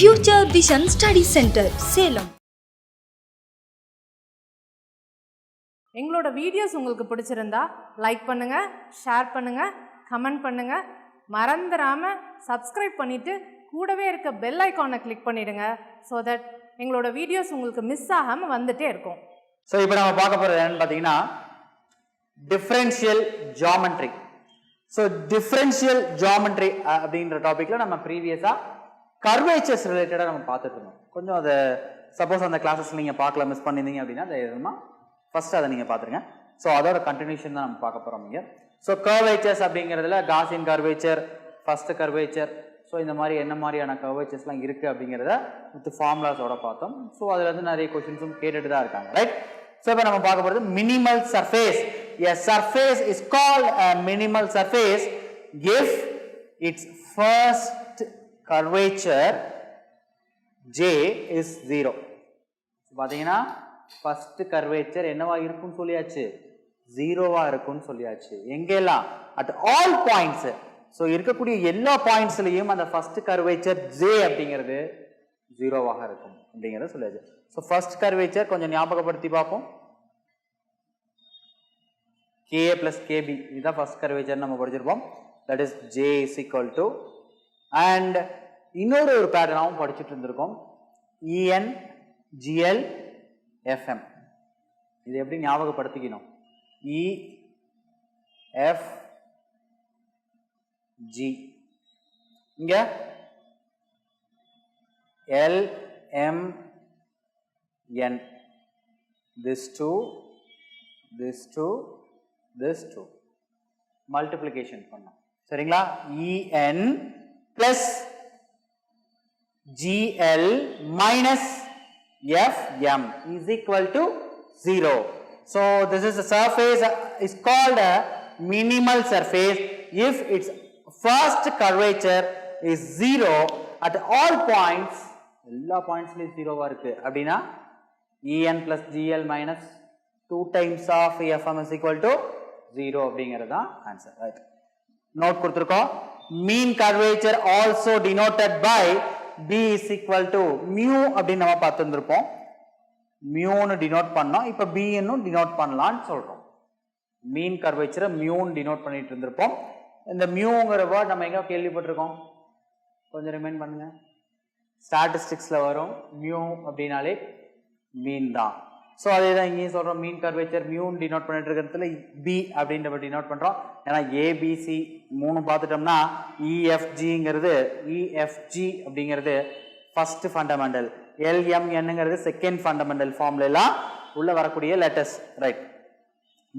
Future Vision Study Center, Salem. எங்களோட videos உங்களுக்கு பிடிச்சிருந்தா லைக் பண்ணுங்க, ஷேர் பண்ணுங்க, கமெண்ட் பண்ணுங்க. மறந்துடாம சப்ஸ்கிரைப் பண்ணிட்டு கூடவே இருக்க பெல் ஐகானை கிளிக் பண்ணிடுங்க. ஸோ தட் எங்களோட வீடியோஸ் உங்களுக்கு மிஸ் ஆகாமல் வந்துட்டே இருக்கும். ஸோ இப்போ நம்ம பார்க்க போகிறது என்னன்னு பார்த்தீங்கன்னா differential geometry. So differential geometry அப்படின்ற டாப்பிக்கில் நம்ம ப்ரீவியஸாக கர்வேச்சர்ஸ் ரிலேட்டடாக நம்ம பார்த்துட்டு இருந்தோம். கொஞ்சம் அதை சப்போஸ் அந்த கிளாஸஸ் நீங்கள் பார்க்கல, மிஸ் பண்ணியிருந்தீங்க அப்படின்னா அதை எதுனா ஃபர்ஸ்ட் அதை நீங்கள் பார்த்துருங்க. ஸோ அதோட கண்டினியூஷன் தான் நம்ம பார்க்க போகிறோம் இங்கே. ஸோ கர்வேச்சர்ஸ் அப்படிங்கிறதுல Gaussian curvature, first curvature, so இந்த மாதிரி என்ன மாதிரியான கர்வேச்சர்ஸ்லாம் இருக்குது அப்படிங்கிறத வித் ஃபார்முலாஸோட பார்த்தோம். ஸோ அதில் வந்து நிறைய கொஸ்டின்ஸும் கேட்டுட்டு தான் இருக்காங்க, ரைட்? ஸோ இப்போ நம்ம பார்க்க போகிறது minimal surface. A surface is called a minimal surface if its first curvature J is 0. பார்த்தீங்கன்னா ஃபர்ஸ்ட் கர்வேச்சர் என்னவா இருக்கும்னு சொல்லியாச்சு, ஜீரோவா இருக்கும்னு சொல்லியாச்சு. எங்கெல்லாம்? At all points. ஸோ இருக்கக்கூடிய எல்லா பாயிண்ட்ஸ்லையும் அந்த ஃபர்ஸ்ட் கர்வேச்சர் J அப்படிங்கிறது ஜீரோவாக இருக்கும் அப்படிங்கிறத சொல்லியாச்சு. ஸோ ஃபர்ஸ்ட் கர்வேச்சர் கொஞ்சம் ஞாபகப்படுத்தி பார்ப்போம். KA plus KB இதுதான் ஃபர்ஸ்ட் கர்வேச்சர் நம்ம படிச்சிருப்போம். That is J is equal to, and இன்னொரு பேட்டர்னாவும் படிச்சுட்டு இருந்திருக்கோம், EN GL FM. இது எப்படி ஞாபகப்படுத்திக்கணும்? E F G, இங்க L M N, this two, this two, this two, multiplication பண்ணோம். சரிங்களா? En plus GL minus FM is equal to 0. So this is a surface is called a minimal surface if its first curvature is 0 at all points. எல்லா பாயிண்ட்ஸ்லயும் ஜீரோவா இருக்கு அப்படின்னா En plus GL minus 2 times of FM is equal to 0 அப்படிங்கிறது தான் answer, right? Note கொடுத்துருக்கோம். Mean curvature also denoted by B is equal to mu அப்படின்னு நம்ம பார்த்துருப்போம். மியூன்னு டினோட் பண்ணோம், இப்போ B இன்னும் டினோட் பண்ணலான்னு சொல்றோம். மீன் கர்வேச்சரை மியூன்னு டினோட் பண்ணிட்டு இருந்திருப்போம். இந்த மியூங்கிற வேர்ட் நம்ம எங்க கேள்விப்பட்டிருக்கோம்? கொஞ்சம் ரிமைண்ட் பண்ணுங்க. ஸ்டாட்டிஸ்டிக்ஸ்ல வரும் மியூ அப்படின்னாலே மீன் தான். ஸோ அதே தான் இங்கேயும் சொல்கிறோம், மீன் கர்வேச்சர் மியூன்னு டினோட் பண்ணிட்டு இருக்கிறதுல B அப்படின்ற டினோட் பண்ணுறோம். ஏன்னா ABC மூணு பார்த்துட்டோம்னா EFGங்கிறது, EFG அப்படிங்கிறது ஃபர்ஸ்ட் ஃபண்டமெண்டல், LMNங்கிறது செகண்ட் ஃபண்டமெண்டல் ஃபார்ம்ல எல்லாம் உள்ள வரக்கூடிய letters, right?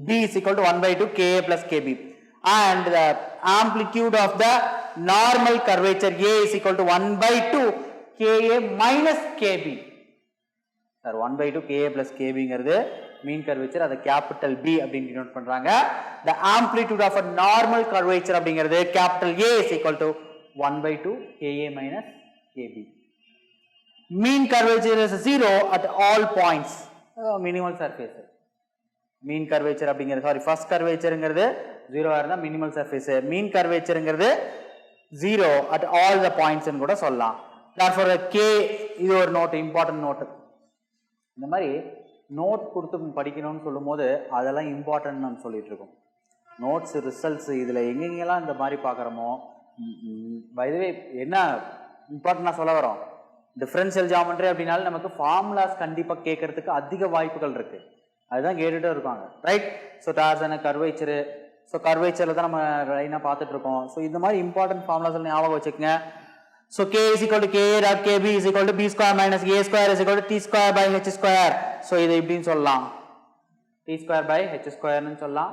B is equal to 1/2 KA plus KB and the amplitude of the normal curvature A is equal to 1/2 KA minus KB. Sir 1/2 KA plus KBங்கிறது mean curvature, அதை capital B அப்படின்னு denote பண்றாங்க. The amplitude of a normal curvature அப்படிங்கிறது capital A is equal to 1/2 KA minus KB. Mean curvature is 0 at all points. Minimal surface. Mean curvature அப்படிங்கிறது, sorry first கர்வேச்சர்ங்கிறது 0 இருந்தா minimal surface. Mean கர்வேச்சர்ங்கிறது 0 at all the points ன்னு கூட சொல்லலாம். Therefore K, இது ஒரு நோட், இம்பார்ட்டன்ட் நோட். இந்த மாதிரி நோட் கொடுத்து படிக்கணும்னு சொல்லும் போது அதெல்லாம் இம்பார்ட்டன்ட் நம்ம சொல்லிட்டு இருக்கோம். நோட்ஸ், ரிசல்ட்ஸ், இதில் எங்கெங்கெல்லாம் இந்த மாதிரி பார்க்குறோமோ, பை தி வே என்ன இம்பார்ட்டன்டாக சொல்ல வரோம், டிஃபரன்ஷியல் ஜியாமெட்ரி அப்படின்னாலும் நமக்கு ஃபார்முலாஸ் கண்டிப்பாக கேட்கறதுக்கு அதிக வாய்ப்புகள் இருக்கு. அதுதான் கேட்டுகிட்டே இருக்காங்க, ரைட்? ஸோ டார்சன் கர்வேச்சரு, ஸோ கர்வேச்சரில் தான் நம்ம லைனாக பார்த்துட்டு இருக்கோம். ஸோ இந்த மாதிரி இம்பார்ட்டன்ட் ஃபார்முலாஸ் ஞாபகம் வச்சுக்கோங்க. So K is equal to KA dot KB is equal to B square minus A square is equal to T square by H square. So இதை இப்படின்னு சொல்லலாம், T square by H square ன்னு சொல்லலாம்.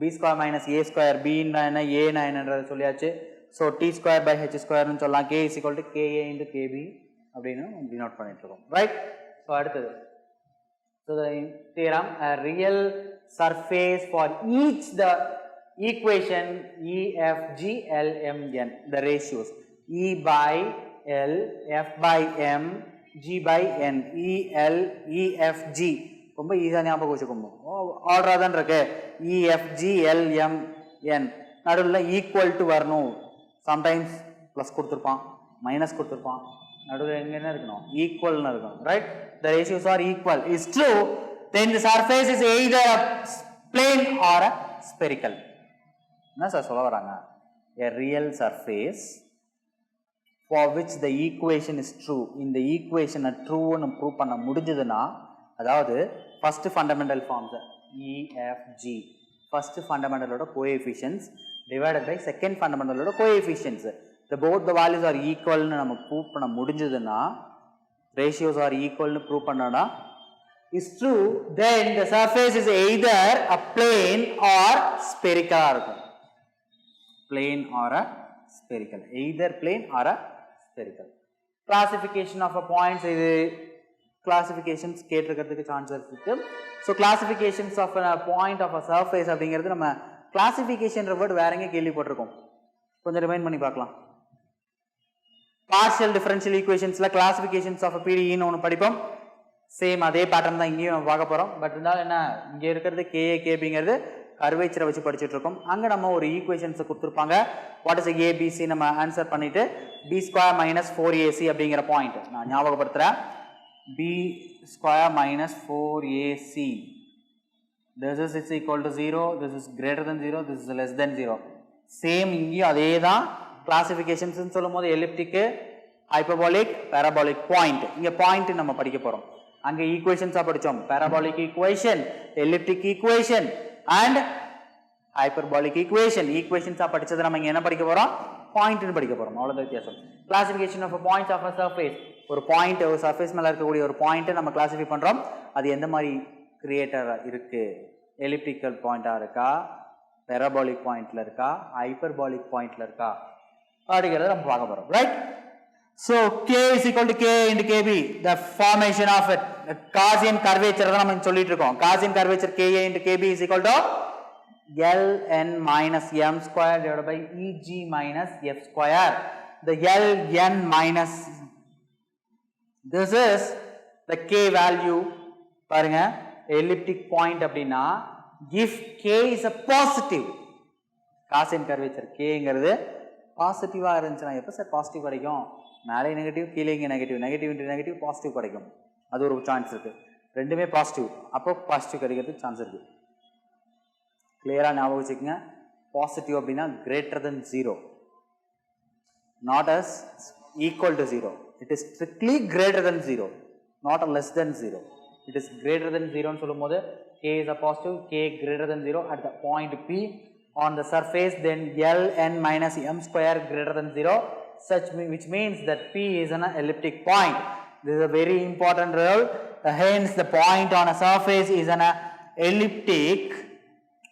B square minus A square, B ன்னா என்ன, A ன்னா என்னன்றது சொல்லியாச்சு. So T square by H square ன்னு சொல்லலாம். K is equal to KA into KB அப்படின்னு டினோட் பண்ணிட்டு இருக்கோம், ரைட்? ஸோ அடுத்தது, so the theorem, a real surface for each the equation EFGLMN, the ratios E by L, F by M, G by N, E L, E F G. ரொம்ப ஈஸியாக ஞாபகம் வச்சுக்கோங்க. ஆர்டராக தான் இருக்கு. EFG LMN நடுவில் equal to வரணும். Sometimes plus கொடுத்துருப்பான், minus கொடுத்துருப்பான், நடுவுல எங்க என்ன இருக்கணும் ஈக்குவல்னு இருக்கணும் right the ratios are equal is true then the surface is either a plane or a spherical என்ன சார் சொல்ல வராங்க a real surface for which the equation is true இந்த equation true னு ப்ரூவ் பண்ண முடிஞ்சதுன்னா அதாவது first fundamental forms E F G first fundamental ஓட coefficients divided by second fundamental ஓட coefficients the both the values are equal னு நம்ம prove பண்ண முடிஞ்சதுன்னா ratios are equal னு ப்ரூவ் பண்ணனா is true then the surface is either a plane or spherical இருக்கும் plane or a spherical either plane or a spherical classification of a points இது classifications கேட்டிருக்கிறதுக்கு chances இருக்கு so classifications of a point of a surface அப்படிங்கிறது நம்ம classification word வேற எங்க கேள்விப்பட்டிருக்கோம் கொஞ்சம் remind பண்ணி பார்க்கலாம் partial differential equationsல classifications of a PDE ன்னு ஒன்னு படிப்போம் சேம் அதே பேட்டர்ன் தான் இங்கேயும் நம்ம பார்க்க போறோம் பட் இருந்தாலும் என்ன இங்க இருக்கிறது KA KBங்கிறது கர்வேச்சரை வச்சு படிச்சிட்டு இருக்கோம் அங்க நம்ம ஒரு ஈக்குவேஷன்ஸ் கொடுத்திருப்பாங்க வாட் இஸ் ABC நம்ம ஆன்சர் பண்ணிட்டு b² - 4AC அப்படிங்கிற பாயிண்ட் நான் ஞாபகப்படுத்துறேன் b² - 4AC this is equal to 0 this is greater than 0 this is less than 0 same இங்கேயும் அதே தான் கிளாசிஃபிகேஷன்ஸ் னு சொல்லும்போது எலிப்டிக் ஹைப்பர்போலிக் பாராபோலிக் பாயிண்ட் இங்க பாயிண்ட் நம்ம படிக்க போறோம் அங்க ஈக்குவேஷன்ஸா படிச்சோம் parabolic equation elliptic equation and hyperbolic equation ஈக்குவேஷன்ஸா படிச்சது நம்ம இங்க என்ன படிக்க போறோம் பாயிண்ட் னு படிக்க போறோம் அவ்வளவுதான் வித்தியாசம் classification of points of a surface ஒரு பாயிண்ட் ஒரு சர்ஃபேஸ் மேல இருக்கக்கூடிய ஒரு பாயிண்ட் நம்ம கிளாசிஃபை பண்றோம் அது எந்த மாதிரி கிரியேட்டரா இருக்கு எலிப்டிக்கல் பாயிண்டா இருக்கா பாராபோலிக் பாயிண்ட்ல இருக்கா ஹைப்பர்போலிக் பாயிண்ட்ல இருக்கா அப்படிங்கறத நம்ம பார்க்க போறோம் right so k is equal to k into kb the formation of it Gaussian curvature தான் நம்ம சொல்லிட்டு இருக்கோம் Gaussian curvature ka into kb is equal to ln minus m square divided by eg minus f square the ln minus this is the k value பாருங்க elliptic point அப்படினா if k is a positive Gaussian curvature k ங்கிறது பாசிட்டிவா இருந்துச்சுனா எப்ப sir positive கிடைக்கும் மேலே negative கீழே இங்கே negative negative into negative positive கிடைக்கும் அது ஒரு சான்ஸ் இருக்கு ரெண்டுமே பாசிட்டிவ் அப்போ பாசிட்டிவ் கிடைக்கிறதுக்கு சான்ஸ் இருக்கு கிளியரா ஞாபகம் வச்சுக்கோங்க பாசிட்டிவ் அப்படின்னா greater than 0 not as equal to 0 it is strictly greater than 0 not a less than 0 it is greater than 0 னு சொல்லும்போது k is a positive k greater than 0 at the point p on the surface then ln minus m square greater than 0 which means that p is an elliptic point this is a very important rule hence the point on a surface is an elliptic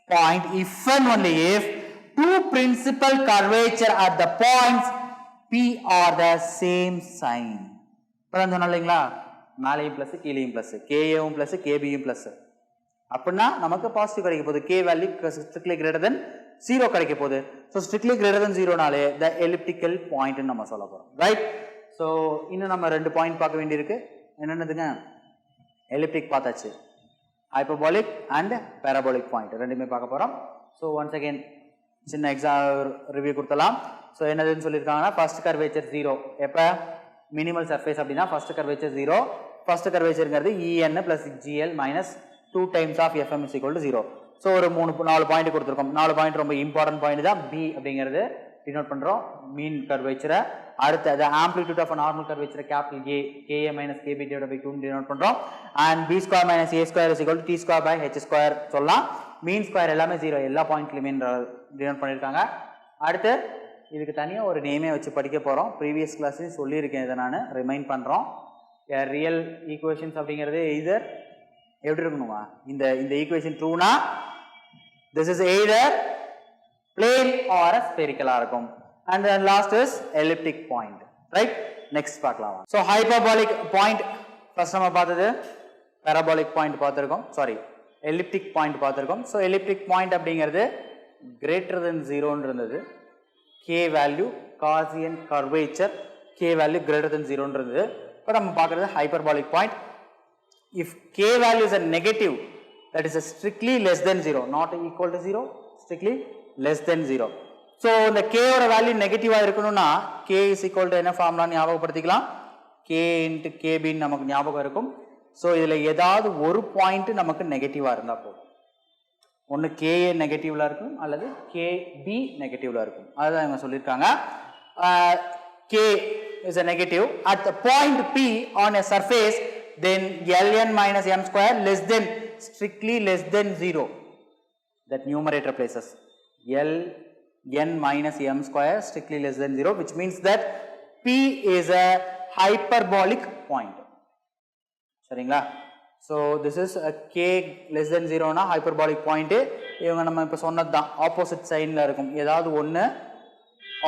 point if and only if two principal curvature at the points p are the same sign இப்பதான் சொன்னீங்களா மேலேயும் plus கீழேயும் plus KA-வும் plus KB-யும் plus அப்படின்னா நமக்கு positive கிடைக்க போகுது k value strictly greater than 0 கிடைக்க போகுது so strictly greater than 0 நாலே the elliptical point ன்னு நம்ம சொல்ல போறோம் right so இன்னும் நம்ம ரெண்டு பாயிண்ட் பார்க்க வேண்டியிருக்கு என்னன்னதுங்க elliptic பார்த்தாச்சு hyperbolic and parabolic point ரெண்டுமே பார்க்க போறோம் so once again சின்ன எக்ஸாம் ரிவ்யூ கொடுத்தலாம் so என்னதுன்னு சொல்லிருக்காங்கன்னா first curvature 0 எப்ப minimal surface அப்படினா first curvature 0 first curvatureங்கிறது en plus gl minus 2 times of fm is equal to 0 so ஒரு 4 பாயிண்ட் கொடுத்திருக்கோம் 4 பாயிண்ட் ரொம்ப இம்பார்ட்டன்ட் பாயிண்ட் தான் b அப்படிங்கிறது டினோட் பண்றோம் மீன் கர்வேச்சர் அடுத்து the amplitude of a normal curvature capital A ka minus kb divided by 2 denote பண்றோம் and b square minus a square is equal to t square by h square சொல்லலாம் mean square எல்லாமே 0 எல்லா பாயிண்ட்லயுமே denote பண்ணிருக்காங்க அடுத்து இதுக்கு தனியா ஒரு நேமே வச்சு படிக்க போறோம் previous classல சொல்லி இருக்கேன் இத நான் ரிமைண்ட் பண்றோம் ரியல் ஈக்குவேஷன்ஸ் அப்படிங்கிறது either எப்படி இருக்கணுமா இந்த equation ட்ரூனா this is either plane or a spherical இருக்கும் and then last is elliptic point right next பார்க்கலாம் so hyperbolic point first நம்ம பார்த்தது parabolic point பார்த்திருக்கோம் sorry elliptic point பார்த்திருக்கோம் so elliptic point அப்படிங்கிறது greater than 0 ன்னு இருந்தது k value Gaussian curvature k value greater than 0 ன்னு இருந்தது இப்போ நம்ம பார்க்கிறது hyperbolic point if k value is a negative that is a strictly less than 0 not equal to 0 strictly less than 0 so the k ஓட value நெகட்டிவா இருக்கணும்னா k is equal to என்ன formula ஞாபகப்படுத்திக்கலாம் k into kb நமக்கு ஞாபகம் இருக்கும். So இதில் ஏதாவது ஒரு பாயிண்ட் நமக்கு நெகட்டிவாக இருந்தால் போதும். ஒன்று KA நெகட்டிவ்ல இருக்கும் அல்லது KB நெகட்டிவ்ல இருக்கும். அதுதான் இவங்க சொல்லியிருக்காங்க. K is a negative at the point P on a surface, then Ln minus m square less than, strictly less than 0. That numerator places Ln minus m square strictly less than 0, which means that P is a hyperbolic point. சரிங்களா? So this is a k less than 0 na hyperbolic point. இவங்க நம்ம இப்போ சொன்னது தான், opposite சைடில் இருக்கும். ஏதாவது ஒன்று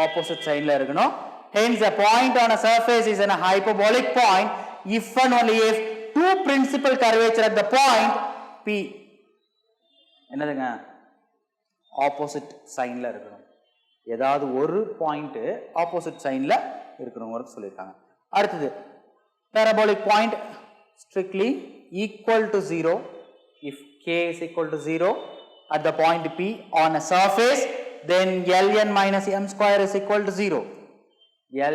ஆப்போசிட் சைடில் இருக்கணும். Hence a point on a surface is a hyperbolic point if and only if two principal curvature at the point P என்னதுங்க ஆப்போசிட் சைடில் இருக்கணும். ஏதாவது ஒரு பாயிண்ட் ஆப்போசிட் சைடில் இருக்கணுங்கிறது சொல்லியிருக்காங்க. அடுத்தது parabolic point strictly equal to 0 if k is equal to 0 at the point P on a surface, then Ln minus m square is equal to 0.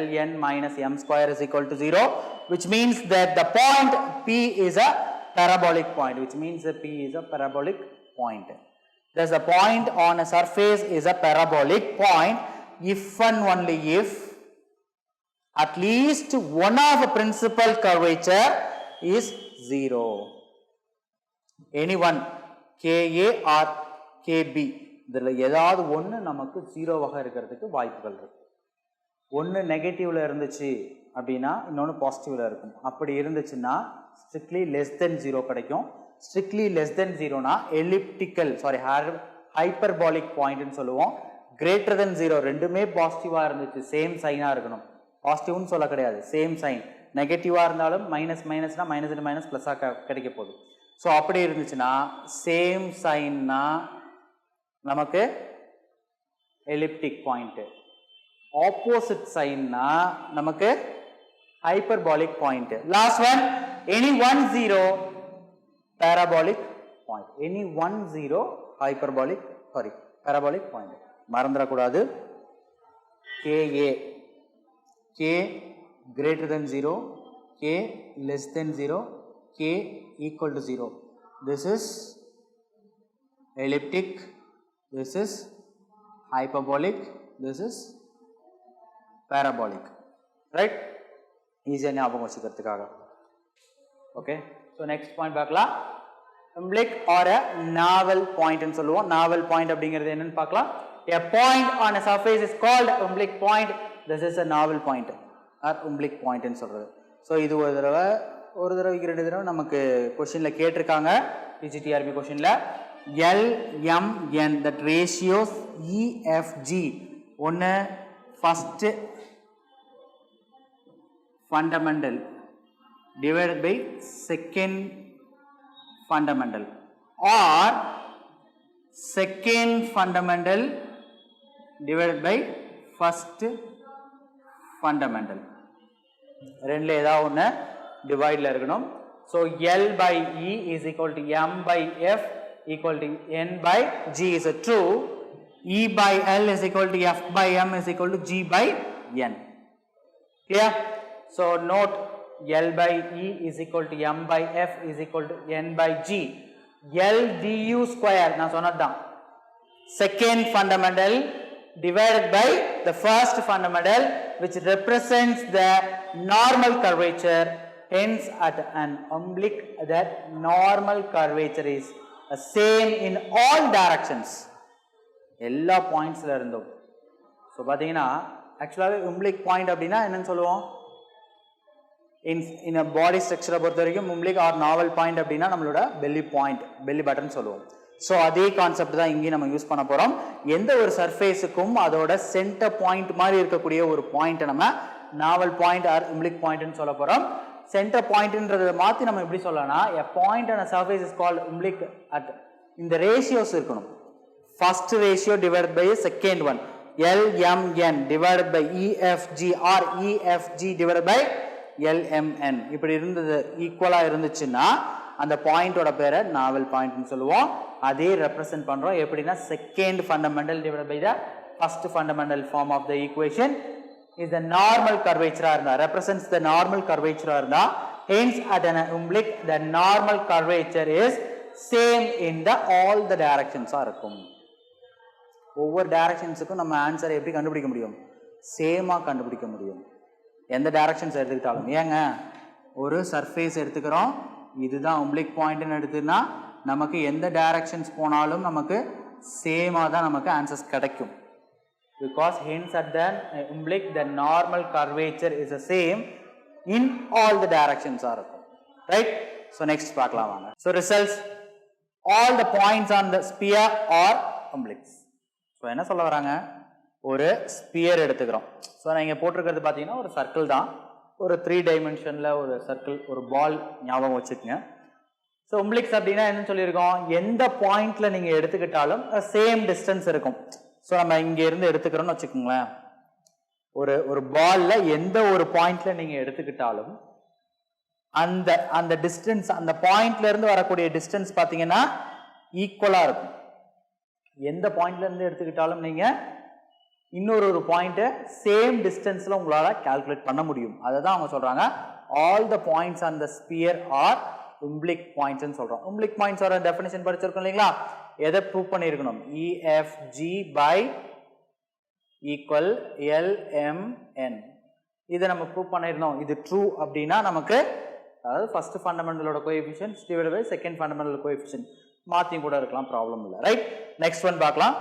Ln minus m square is equal to 0, which means that the point P is a parabolic point, which means that P is a parabolic point. Thus the point on a surface is a parabolic point if and only if at least one of the principal curvature is 0. Any one KA or KB இதில் ஏதாவது ஒன்று நமக்கு ஜீரோவாக இருக்கிறதுக்கு வாய்ப்புகள் இருக்கு. ஒன்று நெகட்டிவ்ல இருந்துச்சு அப்படின்னா இன்னொன்று பாசிட்டிவ்ல இருக்கும். அப்படி இருந்துச்சுன்னா ஸ்ட்ரிக்ட்லி லெஸ் தென் 0 கிடைக்கும். ஸ்ட்ரிக்ட்லி லெஸ் தென் 0னா எலிப்டிக்கல் ஹைப்பர்பாலிக் பாயிண்ட்னு சொல்லுவோம். கிரேட்டர் தென் 0 ரெண்டுமே பாசிட்டிவாக இருந்துச்சு, சேம் சைனாக இருக்கணும். பாசிட்டிவ்னு சொல்ல கிடையாது, சேம் சைன். நெகட்டிவாக இருந்தாலும் மைனஸ் மைனஸ்னா மைனஸ் இன்டு மைனஸ் ப்ளஸ்ஸாக கிடைக்க போகுது. ஸோ அப்படி இருந்துச்சுன்னா சேம் சைன்னா நமக்கு எலிப்டிக் பாயிண்ட்டு. ஆப்போசிட் சைன்னா நமக்கு hyperbolic point. Last one any 1 0 parabolic point. Any 1 0 parabolic point. மறந்துடக்கூடாது. KA K greater than 0, K less than 0, K equal to 0. This is elliptic, this is hyperbolic, this is parabolic. Right? Easy ஞாபகம் வச்சுக்கிறதுக்காக. Okay. So next point பார்க்கலாம். Oblique or a navel point ன்னு சொல்லுவோம். Navel point அப்படிங்கிறது என்னன்னு பார்க்கலாம். A point on a surface is called oblique point. This is a navel point or oblique point ன்னு சொல்றது. So இது ஒரு தடவைக்கு 2 தடவை நமக்கு கொஸ்டினில் கேட்டிருக்காங்க. PG.TRB கொஸ்டினில் LMN that ratios EFG. ஒன்று first fundamental divided by second fundamental or second fundamental divided by first fundamental. ரெண்டுல ஏதாவது ஒன்று டிவைடில் இருக்கணும். So L by E is equal to M by F equal to N by G is a true. E by L is equal to F by M is equal to G by N. Clear? So note L by E is equal to M by F is equal to N by G. L du square நான் சொன்னதுதான். Second fundamental divided by the first fundamental, which represents the normal curvature. Hence at an oblique that normal curvature is the same in all directions. எல்லா பாயிண்ட்ஸ்ல இருந்தும். So பார்த்தீங்கன்னா ஆக்சுவலாகவே oblique point அப்படின்னா என்னன்னு சொல்லுவோம்? in a body structure பொறுத்த வரைக்கும் oblique or navel point அப்படின்னா நம்மளோட belly point, belly button சொல்லுவோம். ஸோ அதே கான்செப்ட் தான் இங்கேயும் நம்ம யூஸ் பண்ண போகிறோம். எந்த ஒரு சர்ஃபேஸுக்கும் அதோட சென்டர் பாயிண்ட் மாதிரி இருக்கக்கூடிய ஒரு பாயிண்ட்டை நம்ம நாவல் பாயிண்ட் ஆர் oblique பாயிண்ட்னு சொல்ல போகிறோம். சென்டர் பாயிண்ட்ன்றதை மாற்றி நம்ம எப்படி சொல்லலாம்னா a point on a surface is called oblique at இந்த ரேஷியோஸ் இருக்கணும். First ratio divide by second one LMN divided by EFG or EFG divided by LMN. இப்படி இருந்தது ஈக்குவலாக இருந்துச்சுன்னா அந்த பாயிண்டோட பேரை நாவல் பாயிண்ட்னு சொல்லுவோம். அதே ரெப்ரசென்ட் பண்ணுறோம் எப்படின்னா second fundamental divide by the first fundamental form of the equation is the normal curvature represents the normal curvature hence at an oblique the normal curvature is same in the all the directions இருக்கும் ஒவ்வொரு டைரக்ஷன்ஸ்க்கும் நம்ம ஆன்சரை எப்படி கண்டுபிடிக்க முடியும் சேமா கண்டுபிடிக்க முடியும் எந்த டைரக்ஷன்ஸ் எடுத்துக்கிட்டாலும் ஏங்க ஒரு சர்ஃபேஸ் எடுத்துக்கிறோம் இதுதான் oblique பாயிண்ட்னு எடுத்துனா நமக்கு எந்த டைரக்ஷன்ஸ் போனாலும் நமக்கு சேமா தான் நமக்கு ஆன்சர்ஸ் கிடைக்கும் because hence at the oblique the normal curvature is the same in all the directions இருக்கும் right so next பார்க்கலாம் வாங்க so results all the points on the sphere are obliques so என்ன சொல்ல வராங்க ஒரு ஸ்பியர் எடுத்துக்கிறோம் so நான் இங்க போட்டுக்கிறது பாத்தீங்கன்னா ஒரு சர்க்கிள் தான் ஒரு 3 டைமென்ஷன்ல ஒரு சர்க்கிள் ஒரு பால் ஞாபகம் வச்சுக்கங்க so obliques அப்படினா என்ன சொல்லிருக்கோம் எந்த பாயிண்ட்ல நீங்க எடுத்துக்கிட்டாலும் சேம் டிஸ்டன்ஸ் இருக்கும் so நம்ம இங்க இருந்து எடுத்துக்கிறோம்னு வச்சுக்கோங்களேன் ஒரு பால்ல எந்த ஒரு பாயிண்ட்ல நீங்க எடுத்துக்கிட்டாலும் அந்த டிஸ்டன்ஸ் அந்த பாயிண்ட்ல இருந்து வரக்கூடிய டிஸ்டன்ஸ் பாத்தீங்கன்னா ஈக்குவலா இருக்கும் எந்த பாயிண்ட்ல இருந்து எடுத்துக்கிட்டாலும் நீங்க இன்னொரு பாயிண்ட் சேம் டிஸ்டன்ஸ்ல உங்களால கால்குலேட் பண்ண முடியும் அததான் அவங்க சொல்றாங்க all the points on the sphere are oblique points ன்னு சொல்றோம் oblique points ஓட டெஃபினிஷன் படிச்சிருக்கோம் இல்லீங்களா எதை ப்ரூவ் பண்ணியிருக்கணும் EFG by equal LMN இதை நம்ம ப்ரூவ் பண்ணிருந்தோம் இது ட்ரூ அப்படின்னா நமக்கு அதாவது ஃபர்ஸ்ட் ஃபண்டமெண்டலோட coefficient divided by second fundamental coefficient மாத்தி கூட இருக்கலாம் ப்ராப்ளம் இல்லை ரைட் நெக்ஸ்ட் ஒன் பார்க்கலாம்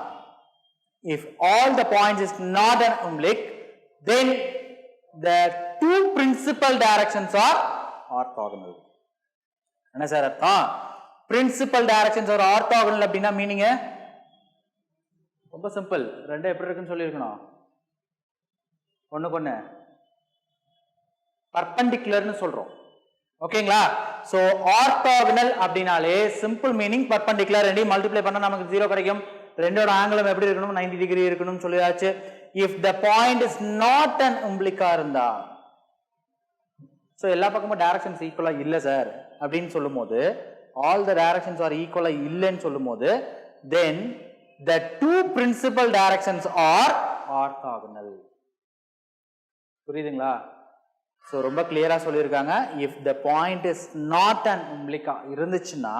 if all the points is not an oblique then the two principal directions are orthogonal என்ன சார் அர்த்தம் பிரின்சிபல் டைரக்ஷன்ஸ் ஒரு ஆர்த்தோகனல் அப்படினா மீனிங் ரொம்ப சிம்பிள் ரெண்டு எப்படி இருக்குன்னு சொல்லிருக்கணும் ஒண்ணுக்கு ஒண்ணு பர்பெண்டிகுலர்னு சொல்றோம் ஓகேங்களா சோ ஆர்த்தோகனல் அப்படினாலே சிம்பிள் மீனிங் பர்பெண்டிகுலர் ரெண்டையும் மல்டிப்ளை பண்ணா நமக்கு 0 கிடைக்கும் ரெண்டோட ஆங்கிளும் எப்படி இருக்கணும் 90 டிகிரி இருக்கணும்னு சொல்லியாச்சு if the point is not an oblique இருந்தா சோ எல்லா பக்கமும் டைரக்ஷன்ஸ் ஈக்குவலா இல்ல சார் அப்படினு சொல்லும்போது all the directions are equal இல்லன்னு சொல்லும்போது then the two principal directions are orthogonal புரியுதுங்களா சோ ரொம்ப கிளியரா சொல்லிருக்காங்க if the point is not an oblique இருந்துச்சுனா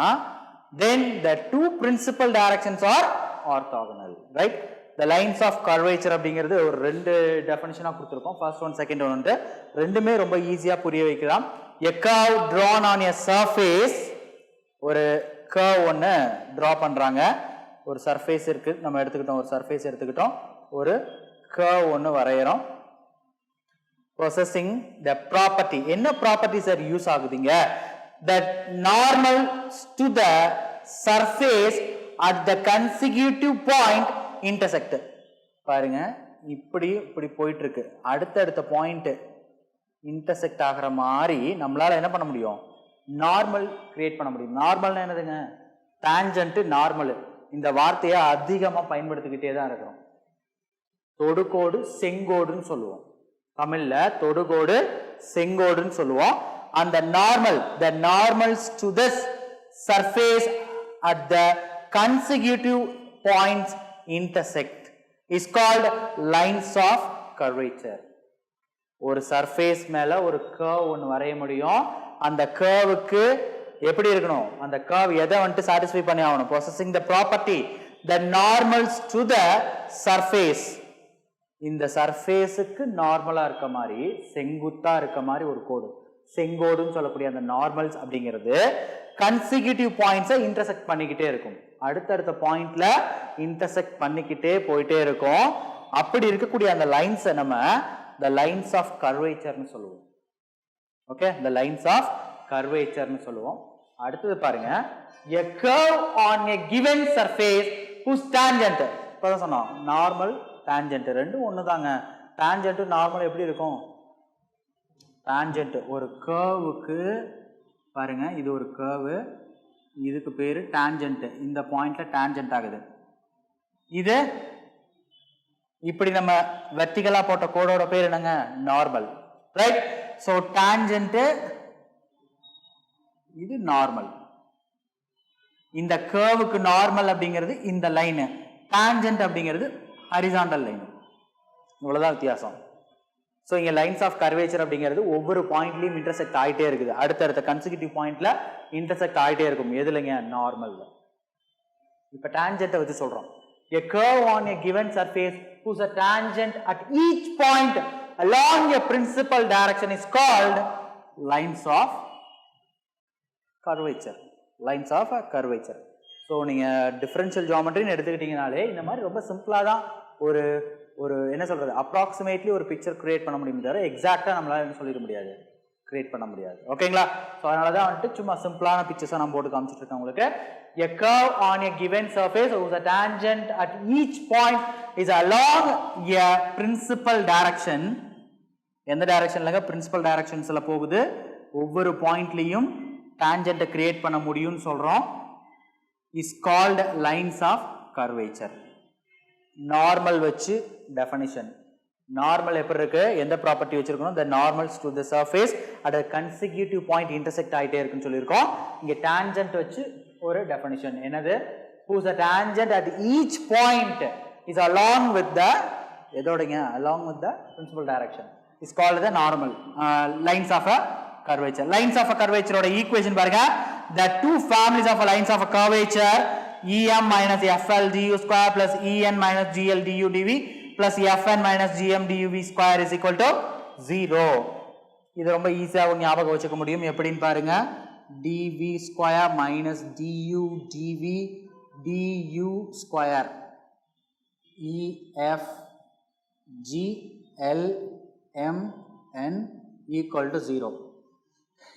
then the two principal directions are orthogonal right the lines of curvature அப்படிங்கிறது ஒரு ரெண்டு டெஃபினிஷனா கொடுத்திருக்கோம் first one second one வந்து ரெண்டுமே ரொம்ப ஈஸியா புரிய வைக்கலாம் a curve drawn on a surface ஒரு curve ஒன்னு draw பண்றாங்க ஒரு surface இருக்கு நம்ம எடுத்துக்கிட்டோம் ஒரு surface எடுத்துக்கிட்டோம் ஒரு curve ஒன்னு வரையறோம் possessing the property என்ன property சார் யூஸ் ஆகுதுங்க that normal to the surface at the consecutive point intersect பாருங்க இப்படி போயிட்டு இருக்கு அடுத்த பாயிண்ட் intersect ஆகிற மாதிரி நம்மளால என்ன பண்ண முடியும் நார்மல் கிரியேட் பண்ண முடியும் நார்மல்னா என்னதுங்க டான்ஜென்ட் நார்மல் இந்த வார்த்தையை அதிகமா பயன்படுத்திக்கிட்டே தான் இருக்கிறோம் தொடுகோடு செங்கோடுன்னு சொல்லுவோம் தமிழ்ல தொடுகோடு செங்கோடுன்னு சொல்லுவோம் அந்த normal the normals to this surface at the consecutive points intersect is called lines of curvature ஒரு சர்ஃபேஸ் மேல ஒரு கர்வ் ஒன்னு வரைய முடியும் அந்த கர்வுக்கு எப்படி இருக்கணும் அந்த கர்வ் எதை வந்து சாட்டிஸ்ஃபை பண்ணி ஆகணும் possessing the property the normals to the surface இந்த சர்ஃபேஸ்க்கு நார்மலா இருக்க மாதிரி செங்குத்தா இருக்க மாதிரி ஒரு கோடு செங்கோடுன்னு சொல்லக்கூடிய அந்த நார்மல்ஸ் அப்படிங்கிறது consecutive points-ஐ இன்டர்செக்ட் பண்ணிக்கிட்டே இருக்கும் அடுத்தடுத்த பாயிண்ட்ல இன்டர்செக்ட் பண்ணிக்கிட்டே போயிட்டே இருக்கும் அப்படி இருக்கக்கூடிய அந்த லைன்ஸை நம்ம the lines of curvature னு சொல்லுவோம் okay the lines of curvature னு சொல்லுவோம் அடுத்து பாருங்க a curve on a given surface whose tangent இப்பதான் சொன்னோம் நார்மல் tangent ரெண்டும் ஒண்ணுதாங்க tangent நார்மல் எப்படி இருக்கும் tangent ஒரு curveக்கு பாருங்க இது ஒரு curve இதுக்கு பேரு tangent இந்த பாயிண்ட்ல tangent ஆகுது இது இப்படி நம்ம வெர்டிகலா போட்ட கோடோட பேர் என்னங்க நார்மல் ரைட் சோ டான்ஜென்ட் இது நார்மல் இந்த கர்வுக்கு நார்மல் அப்படிங்கிறது இந்த லைன் டான்ஜென்ட் அப்படிங்கிறது ஹரிசாண்டல் லைன் இவ்வளவுதான் வித்தியாசம் ஸோ இங்கே லைன்ஸ் ஆஃப் கர்வேச்சர் அப்படிங்கிறது ஒவ்வொரு பாயிண்ட்லையும் இன்டர்செக்ட் ஆகிட்டே இருக்குது. அடுத்தடுத்த கன்சிக்யூட்டிவ் பாயிண்ட்ல இன்டர்செக்ட் ஆகிட்டே இருக்கும். எதுலைங்க? நார்மல்ல. இப்போ டான்ஜென்ட்டை வச்சு சொல்கிறோம். A curve on a given surface whose a tangent at each point along a principal direction is called lines of curvature. Lines of curvature. So நீங்கள் டிஃபரன்ஷியல் ஜியாமெட்ரின்னு எடுத்துக்கிட்டிங்கனாலே இந்த மாதிரி ரொம்ப சிம்பிளாக தான் ஒரு என்ன சொல்கிறது அப்ராக்சிமேட்லி ஒரு பிக்சர் கிரியேட் பண்ண முடியும் தவிர எக்ஸாக்டாக நம்மளால் என்ன சொல்லிட முடியாது, கிரியேட் பண்ண முடியாது. ஓகேங்களா? ஸோ அதனால தான் வந்துட்டு சும்மா சிம்பிளான பிக்சர்ஸாக நம்ம போட்டு காமிச்சிட்டு இருக்கேன் உங்களுக்கு. A curve on a given surface whose a tangent at each point is along a principal direction. எந்த டைரக்ஷன்லங்க? பிரின்சிபல் டைரக்ஷன்ஸ்ல போகுது. ஒவ்வொரு பாயிண்ட்லயும் டான்ஜென்ட்டை கிரியேட் பண்ண முடியும்னு சொல்றோம். is called lines of curvature. Normal வச்சு டெஃபினிஷன். நார்மல் எப்படி இருக்கு? எந்த ப்ராப்பர்ட்டி வச்சிருக்கணும்? the normals to the surface at a consecutive point intersect ஆயிட்டே இருக்குன்னு சொல்லியிருக்கோம். இங்க டான்ஜென்ட் வச்சு ஒரு டெஃபினிஷன் என்னது? whose a tangent at each point is along with the எதோடங்க? along with the principal direction is called the normal lines of a curvature. Lines of a curvature ஓட equation பாருங்க. the two families of a lines of a curvature em minus fl du square plus en minus gl du dv plus fn minus gm duv square is equal to 0. இது ரொம்ப ஈஸியா ஞாபகம் வச்சுக்க முடியும். எப்படின்னு பாருங்க. dv square minus du dv du square ef g l m n equal to 0.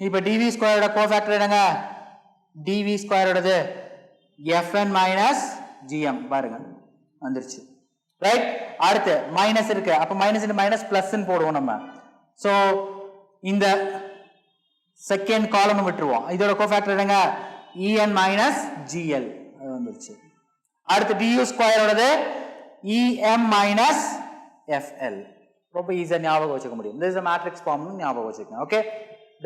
இப்போ dv square ஓட கோஃபேக்டர் என்னங்க? dv square ஓடது fn minus gm பாருங்க வந்துருச்சு. ரைட்? அடுத்து மைனஸ் இருக்கு. அப்ப மைனஸ் இன்டு மைனஸ் பிளஸ் போடுவோம் நம்ம. சோ இந்த செகண்ட் காலம் விட்டுருவோம். இதோட கோஃபேக்டர் என்னங்க? en minus gl வந்துருச்சு. அடுத்து du ஸ்கொயர் ஓடது em minus fl. ரொம்ப ஈஸியா ஞாபகம் வச்சுக்க முடியும். this is a matrix form ஞாபகம் வச்சுக்கங்க. Okay?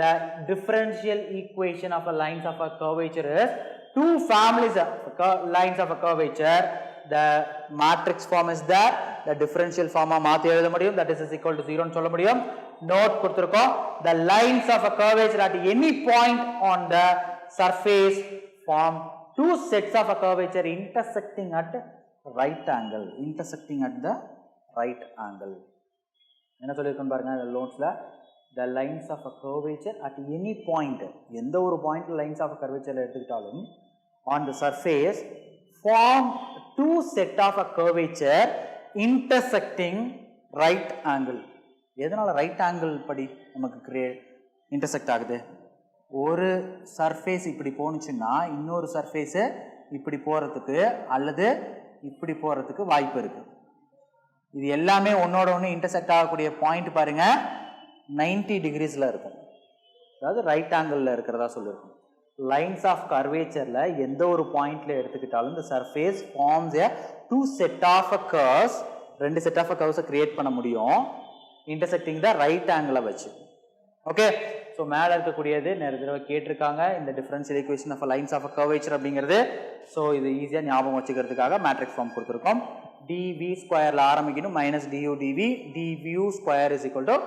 the differential equation of a lines of a curvature is two families of lines of a curvature. the matrix form is there. the differential form மாத்தி எழுத முடியும். that is equal to 0 ன்னு சொல்ல முடியும். Note கொடுத்திருக்கோம். the lines of a curvature at any point on the surface form two sets of a curvature intersecting at right angle. intersecting at the right angle. என்ன சொல்லிருக்கோம் பாருங்க நோட்ஸ்ல. the lines of a curvature at any point, எந்த ஒரு பாயிண்ட்ல lines of a curvature எடுத்துக்கிட்டாலும் on the surface form two set of a curvature intersecting right angle. எதனால right angle படி நமக்கு intersect ஆகுது? ஒரு சர்ஃபேஸ் இப்படி போனுச்சுன்னா இன்னொரு சர்ஃபேஸ் இப்படி போறதுக்கு அல்லது இப்படி போறதுக்கு வாய்ப்பு இருக்கு. இது எல்லாமே ஒன்னோட ஒன்று இன்டர்செக்ட் ஆகக்கூடிய பாயிண்ட் பாருங்க 90 டிகிரிஸ்ல இருக்கும். அதாவது ரைட் ஆங்கிள் இருக்கிறதா சொல்லியிருக்கோம். லைன்ஸ் ஆஃப் கர்வேச்சர்ல எந்த ஒரு பாயிண்ட்ல எடுத்துக்கிட்டாலும் இந்த surface forms a two set of a curves, ரெண்டு செட் ஆஃப் கர்வ்ஸை கிரியேட் பண்ண முடியும் இன்டர்செக்டிங் த ரைட் ஆங்கிளை வச்சு. ஓகே? ஸோ மேலே இருக்கக்கூடியது நிறைய தடவை கேட்டிருக்காங்க இந்த differential equation of lines of curvature அப்படிங்கிறது. ஸோ இது ஈஸியாக ஞாபகம் வச்சுக்கிறதுக்காக மேட்ரிக்ஸ் ஃபார்ம் கொடுத்துருக்கோம். dv ஸ்கொயர்ல ஆரம்பிக்கணும் minus du dv dv square is equal to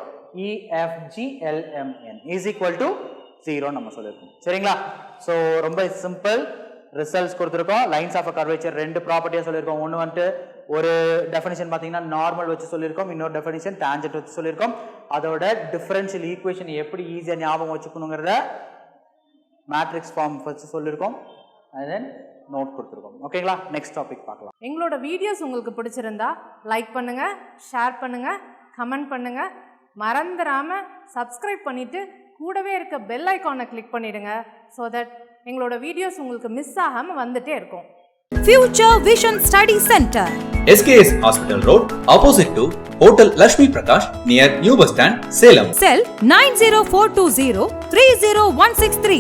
EFGLMN is equal to 0 நம்ம சொல்லிருக்கோம். சரிங்களா? சோ ரொம்ப சிம்பிள் ரிசல்ட்ஸ் கொடுத்திருக்கோம். லைன்ஸ் ஆஃப் a curvature ரெண்டு ப்ராப்பர்ட்டியா சொல்லிருக்கோம். ஒன்னு வந்து ஒரு டெஃபினிஷன் பாத்தீங்கன்னா நார்மல் வச்சு சொல்லிருக்கோம். இன்னொரு டெஃபினிஷன் டான்ஜென்ட் வச்சு சொல்லிருக்கோம். அதோட டிஃபரன்ஷியல் ஈக்குவேஷன் எப்படி ஈஸியா ஞாபகம் வச்சுக்கணும்ங்கறத மேட்ரிக்ஸ் ஃபார்ம் வச்சு சொல்லிருக்கோம். and then நோட் கொடுத்திருக்கோம். ஓகேங்களா? நெக்ஸ்ட் டாபிக் பார்க்கலாம். எங்களோட வீடியோஸ் உங்களுக்கு பிடிச்சிருந்தா லைக் பண்ணுங்க, ஷேர் பண்ணுங்க, கமெண்ட் பண்ணுங்க. மறந்துடாம சப்ஸ்கிரைப் பண்ணிட்டு கூடவே இருக்க பெல் ஐகானை கிளிக் பண்ணிடுங்க. ஸோ தட் எங்களோட வீடியோஸ் உங்களுக்கு மிஸ் ஆகாம வந்துட்டே இருக்கும். Future Vision Study Center, SKS Hospital Road, opposite to Hotel Lakshmi Prakash, near New Bus Stand, Salem. Cell 90420 30163.